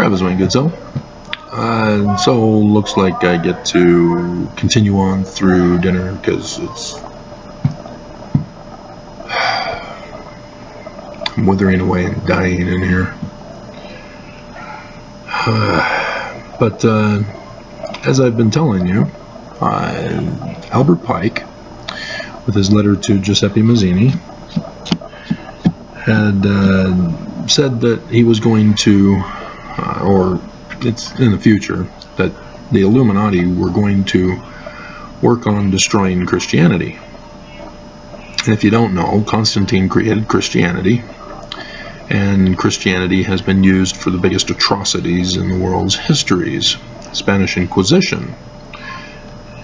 Travis, my good soul. So looks like I get to continue on through dinner because I'm withering away and dying in here. But as I've been telling you, Albert Pike, with his letter to Giuseppe Mazzini, had said that he was going to, or it's in the future, that the Illuminati were going to work on destroying Christianity. And if you don't know, Constantine created Christianity, and Christianity has been used for the biggest atrocities in the world's histories. Spanish Inquisition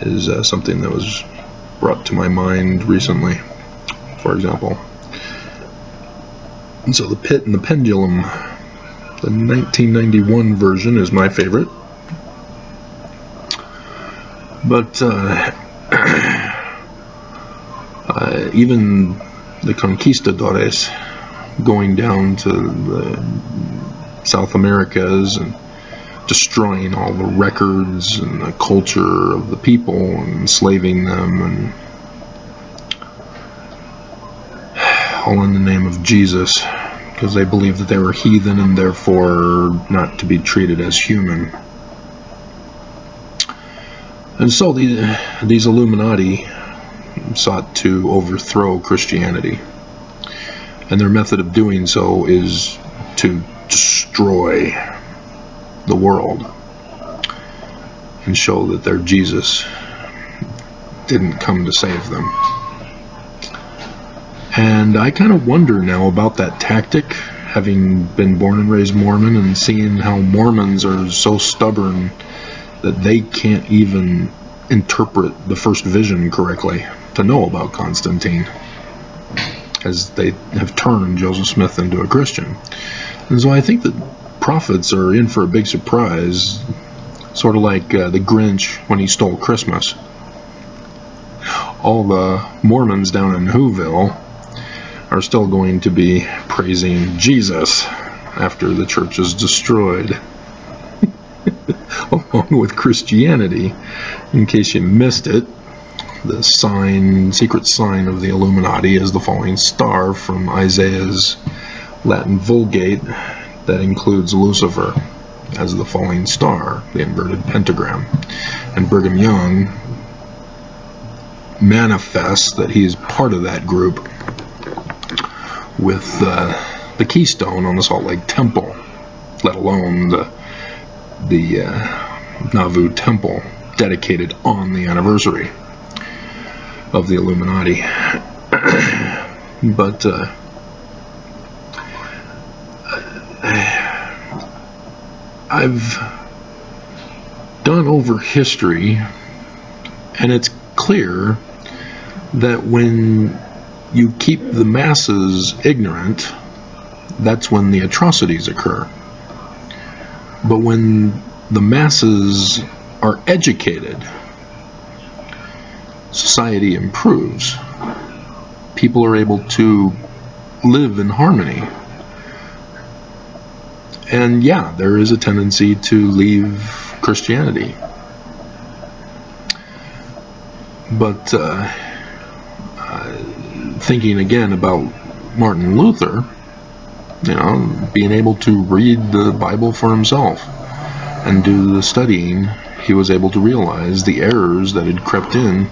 is something that was brought to my mind recently, for example. And so The Pit and the Pendulum, the 1991 version, is my favorite. But even the conquistadores going down to the South Americas and destroying all the records and the culture of the people and enslaving them, and all in the name of Jesus, because they believed that they were heathen and therefore not to be treated as human. And so these Illuminati sought to overthrow Christianity, and their method of doing so is to destroy the world and show that their Jesus didn't come to save them. And I kind of wonder now about that tactic, having been born and raised Mormon and seeing how Mormons are so stubborn that they can't even interpret the first vision correctly to know about Constantine, as they have turned Joseph Smith into a Christian. And so I think that prophets are in for a big surprise, sort of like the Grinch when he stole Christmas. All the Mormons down in Whoville are still going to be praising Jesus after the church is destroyed, along with Christianity. In case you missed it, the secret sign of the Illuminati is the falling star from Isaiah's Latin Vulgate that includes Lucifer as the falling star, the inverted pentagram. And Brigham Young manifests that he's part of that group with the keystone on the Salt Lake Temple, let alone the Nauvoo Temple, dedicated on the anniversary of the Illuminati. But I've gone over history, and it's clear that when you keep the masses ignorant, that's when the atrocities occur. But when the masses are educated, society improves. People are able to live in harmony. And yeah, there is a tendency to leave Christianity. But thinking again about Martin Luther, being able to read the Bible for himself and do the studying, he was able to realize the errors that had crept in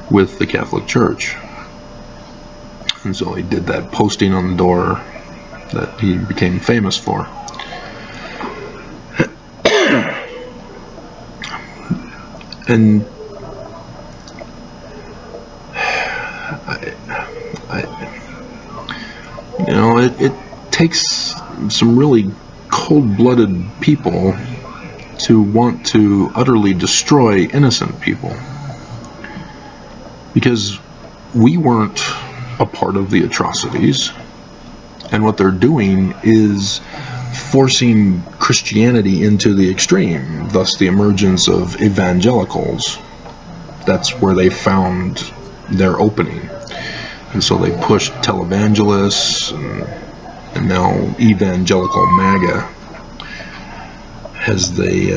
with the Catholic Church. And so he did that posting on the door that he became famous for. And it takes some really cold-blooded people to want to utterly destroy innocent people, because we weren't a part of the atrocities, and what they're doing is forcing Christianity into the extreme, thus the emergence of evangelicals. That's where they found their opening. And so they pushed televangelists and now evangelical MAGA. as they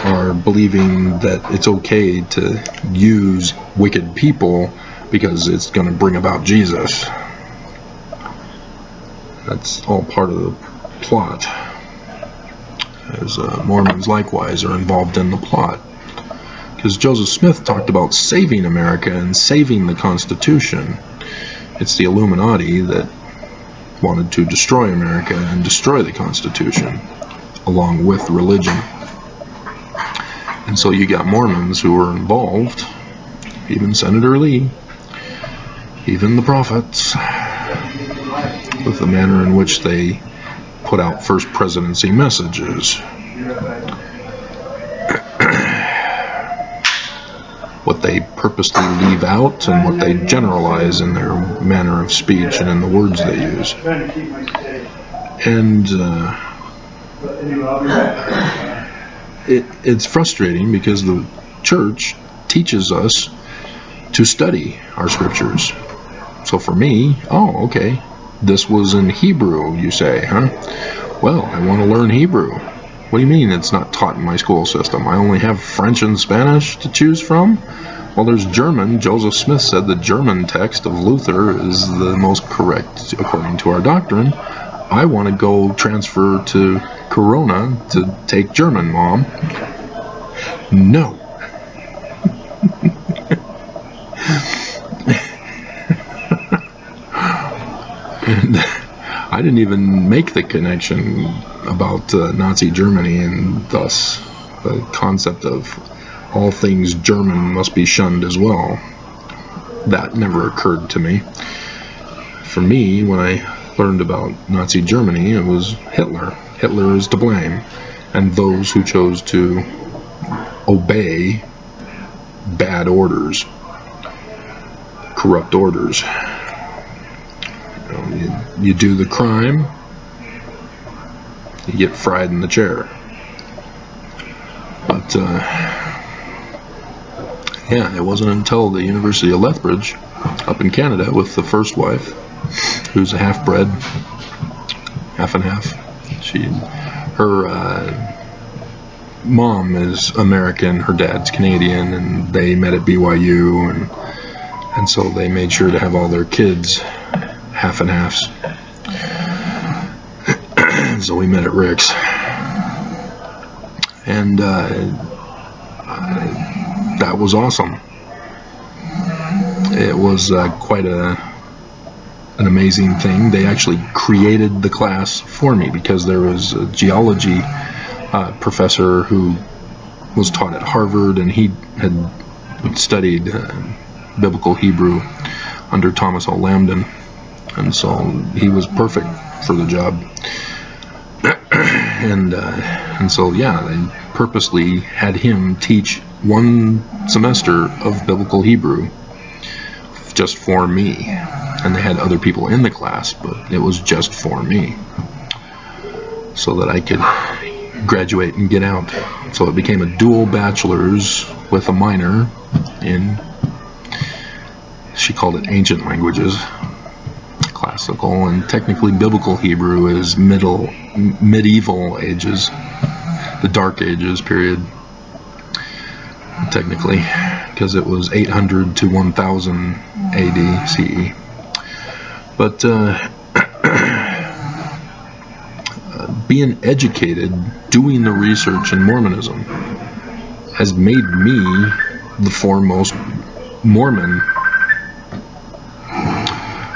are believing that it's okay to use wicked people because it's going to bring about Jesus. That's all part of the plot. As Mormons likewise are involved in the plot. Because Joseph Smith talked about saving America and saving the Constitution. It's the Illuminati that wanted to destroy America and destroy the Constitution, along with religion. And so you got Mormons who were involved, even Senator Lee, even the prophets, with the manner in which they put out first presidency messages. What they purposely leave out and what they generalize in their manner of speech and in the words they use. And it's frustrating because the church teaches us to study our scriptures. So for me, okay, this was in Hebrew, you say, huh? Well, I want to learn Hebrew. What do you mean it's not taught in my school system? I only have French and Spanish to choose from? Well, there's German. Joseph Smith said the German text of Luther is the most correct according to our doctrine. I want to go transfer to Corona to take German, Mom. No. And I didn't even make the connection about Nazi Germany and thus the concept of all things German must be shunned as well. That never occurred to me. For me, when I learned about Nazi Germany, it was Hitler. Hitler is to blame. And those who chose to obey bad orders, corrupt orders. You do the crime, you get fried in the chair. But yeah, it wasn't until the University of Lethbridge up in Canada with the first wife, who's a half-bred, half and half. Her mom is American, her dad's Canadian, and they met at BYU, and so they made sure to have all their kids half and halves. So we met at Rick's, and that was awesome. It was quite an amazing thing. They actually created the class for me because there was a geology professor who was taught at Harvard, and he had studied biblical Hebrew under Thomas O. Lambden, and so he was perfect for the job. And so yeah, they purposely had him teach one semester of biblical Hebrew just for me, and they had other people in the class, but it was just for me, so that I could graduate and get out. So it became a dual bachelor's with a minor in, she called it ancient languages, classical, and technically biblical Hebrew is medieval ages, the Dark Ages period, technically, because it was 800 to 1000 AD CE. But being educated, doing the research in Mormonism has made me the foremost Mormon.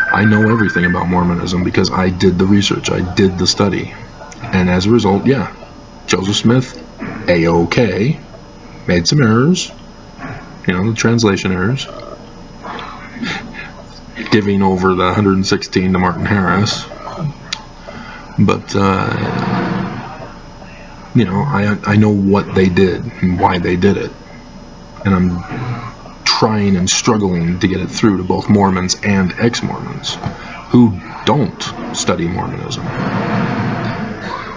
I know everything about Mormonism because I did the research, I did the study, and as a result, yeah, Joseph Smith, A-OK, made some errors, the translation errors, giving over the 116 to Martin Harris, but I know what they did and why they did it, and I'm trying and struggling to get it through to both Mormons and ex-Mormons who don't study Mormonism.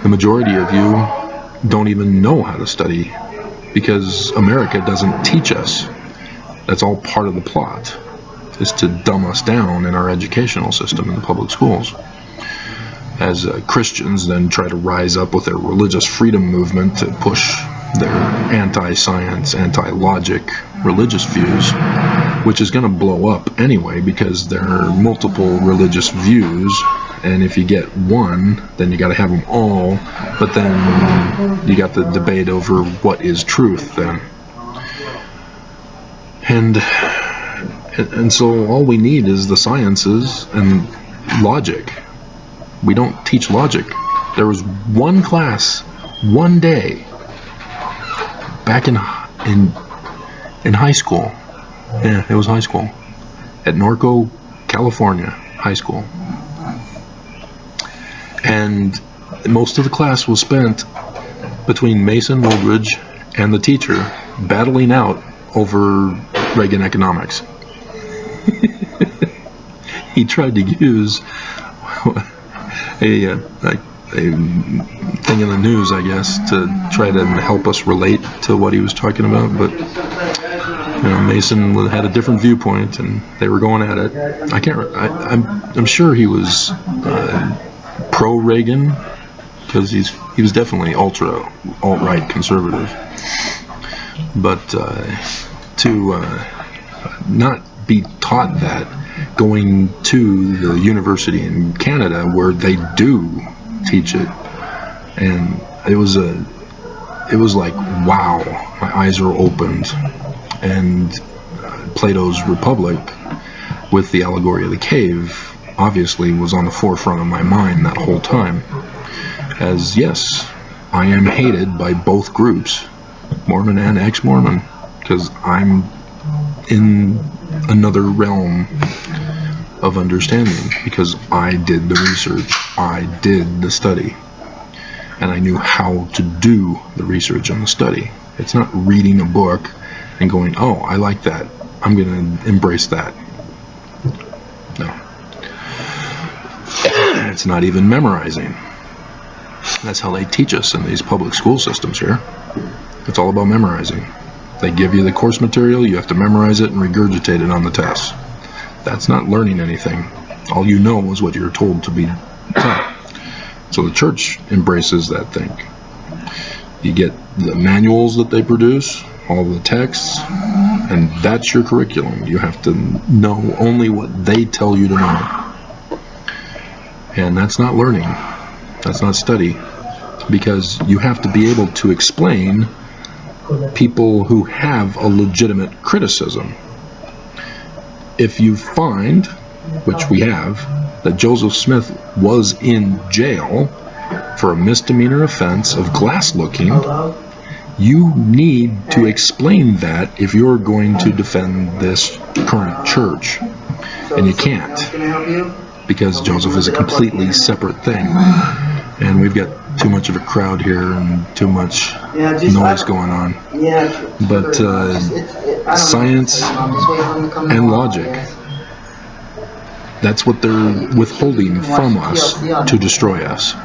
The majority of you don't even know how to study because America doesn't teach us. That's all part of the plot, is to dumb us down in our educational system in the public schools. as Christians then try to rise up with their religious freedom movement to push their anti-science, anti-logic religious views, which is going to blow up anyway because there are multiple religious views, and if you get one, then you got to have them all, but then you got the debate over what is truth then. And so all we need is the sciences and logic. We don't teach logic. There was one class, one day, back in high school. Yeah, it was high school. At Norco, California, high school. And most of the class was spent between Mason Woolridge and the teacher battling out over Reagan economics. He tried to use a thing in the news, I guess, to try to help us relate to what he was talking about, but Mason had a different viewpoint, and they were going at it. I'm sure he was pro-Reagan, because he was definitely alt-right conservative, but to not be taught that going to the university in Canada where they do teach it, and it was like, wow, my eyes were opened. And Plato's Republic with the allegory of the cave obviously was on the forefront of my mind that whole time, as yes, I am hated by both groups, Mormon and ex-Mormon, because I'm in another realm of understanding, because I did the research, I did the study, and I knew how to do the research and the study. It's not reading a book and going, oh, I like that, I'm going to embrace that. No. It's not even memorizing. That's how they teach us in these public school systems here. It's all about memorizing. They give you the course material, you have to memorize it and regurgitate it on the test. That's not learning anything. All you know is what you're told to be taught. So the church embraces that thing. You get the manuals that they produce, all the texts, and that's your curriculum. You have to know only what they tell you to know. And that's not learning. That's not study. Because you have to be able to explain people who have a legitimate criticism. If you find, which we have, that Joseph Smith was in jail for a misdemeanor offense of glass looking, you need to explain that if you're going to defend this current church. And you can't, because Joseph is a completely separate thing. And we've got too much of a crowd here and too much noise going on. But science and logic, that's what they're withholding from us to destroy us.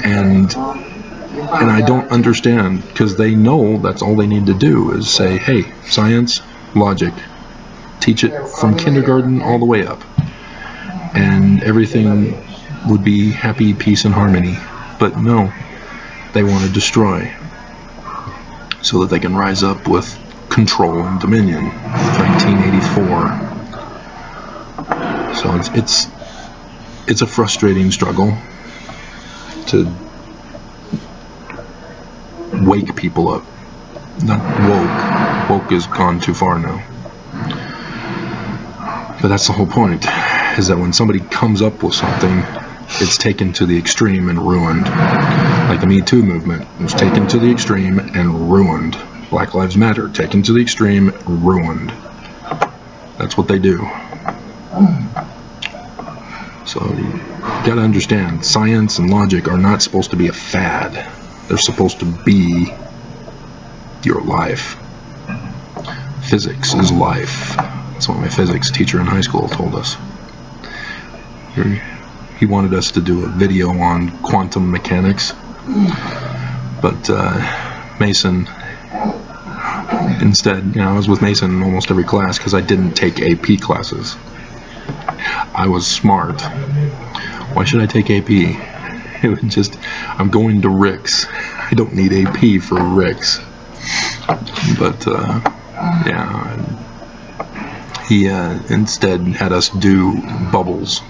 And I don't understand, because they know that's all they need to do is say, hey, science, logic, teach it from kindergarten all the way up, and everything would be happy, peace, and harmony. But no, they want to destroy so that they can rise up with control and dominion. 1984. So it's a frustrating struggle to wake people up. Not woke. Woke has gone too far now. But that's the whole point, is that when somebody comes up with something, it's taken to the extreme and ruined. Like the Me Too movement was taken to the extreme and ruined. Black Lives Matter, taken to the extreme, ruined. That's what they do. So you gotta understand, science and logic are not supposed to be a fad. They're supposed to be your life. Physics is life. That's what my physics teacher in high school told us. He wanted us to do a video on quantum mechanics, but Mason instead, I was with Mason in almost every class because I didn't take AP classes. I was smart. Why should I take AP? It would just, I'm going to Rick's. I don't need AP for Rick's. But, yeah, he instead had us do bubbles.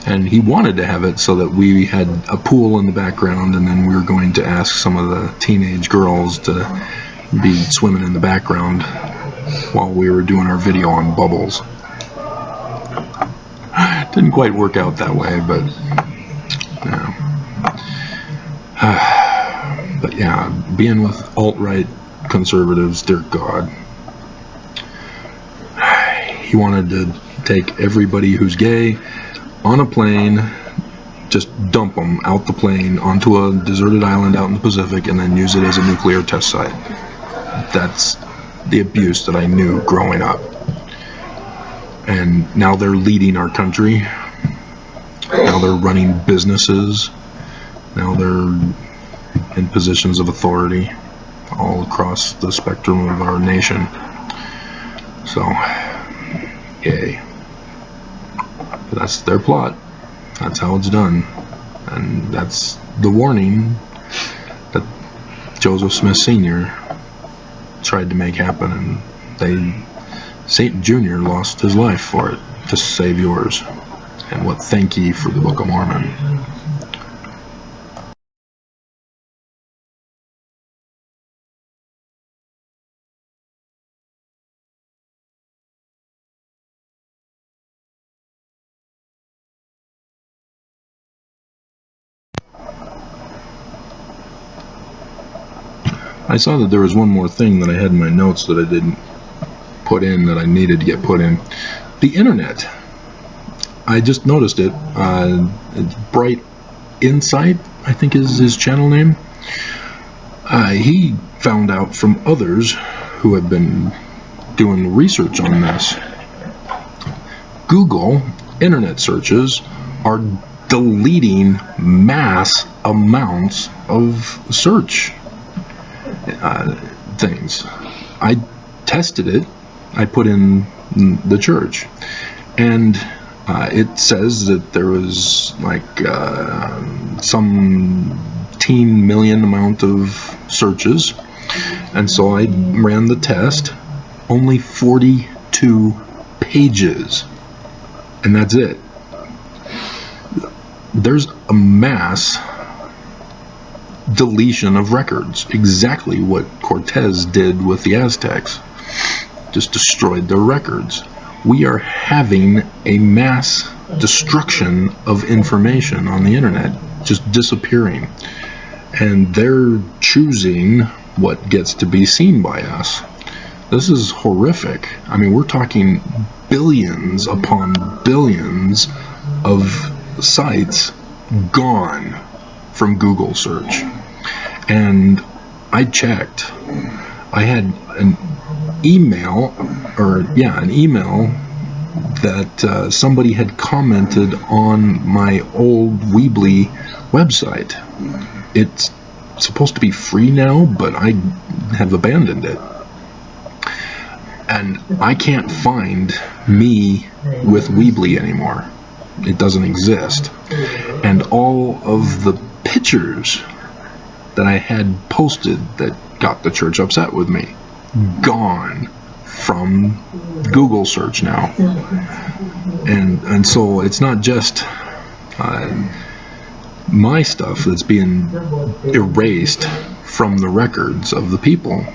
And he wanted to have it so that we had a pool in the background, and then we were going to ask some of the teenage girls to be swimming in the background while we were doing our video on bubbles. Didn't quite work out that way, but yeah. But yeah, being with alt-right conservatives, dear God. He wanted to take everybody who's gay on a plane, just dump them out the plane onto a deserted island out in the Pacific, and then use it as a nuclear test site. That's the abuse that I knew growing up. And now they're leading our country. Now they're running businesses. Now they're in positions of authority all across the spectrum of our nation. So, yay. But that's their plot. That's how it's done. And that's the warning that Joseph Smith Sr. tried to make happen, and Satan Jr. lost his life for it to save yours. And what thank ye for the Book of Mormon. I saw that there was one more thing that I had in my notes that I didn't put in that I needed to get put in. The internet. I just noticed it. Bright Insight, I think is his channel name. He found out from others who have been doing research on this. Google internet searches are deleting mass amounts of search things. I tested it. I put in the church, and it says that there was like some teen million amount of searches, and so I ran the test. Only 42 pages, and that's it. There's a mass deletion of records, exactly what Cortez did with the Aztecs. Just destroyed their records. We are having a mass destruction of information on the internet, just disappearing. And they're choosing what gets to be seen by us. This is horrific. I mean, we're talking billions upon billions of sites gone from Google search. And I checked. I had an email that somebody had commented on my old Weebly website. It's supposed to be free now, but I have abandoned it. And I can't find me with Weebly anymore. It doesn't exist. And all of the pictures that I had posted that got the church upset with me, gone from Google search now. And so it's not just my stuff that's being erased from the records of the people.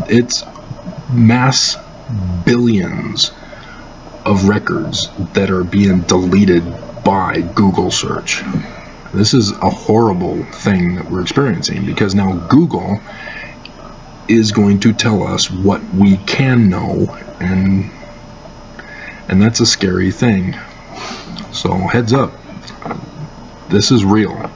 It's mass billions of records that are being deleted by Google search. This is a horrible thing that we're experiencing, because now Google is going to tell us what we can know, and that's a scary thing. So heads up, this is real.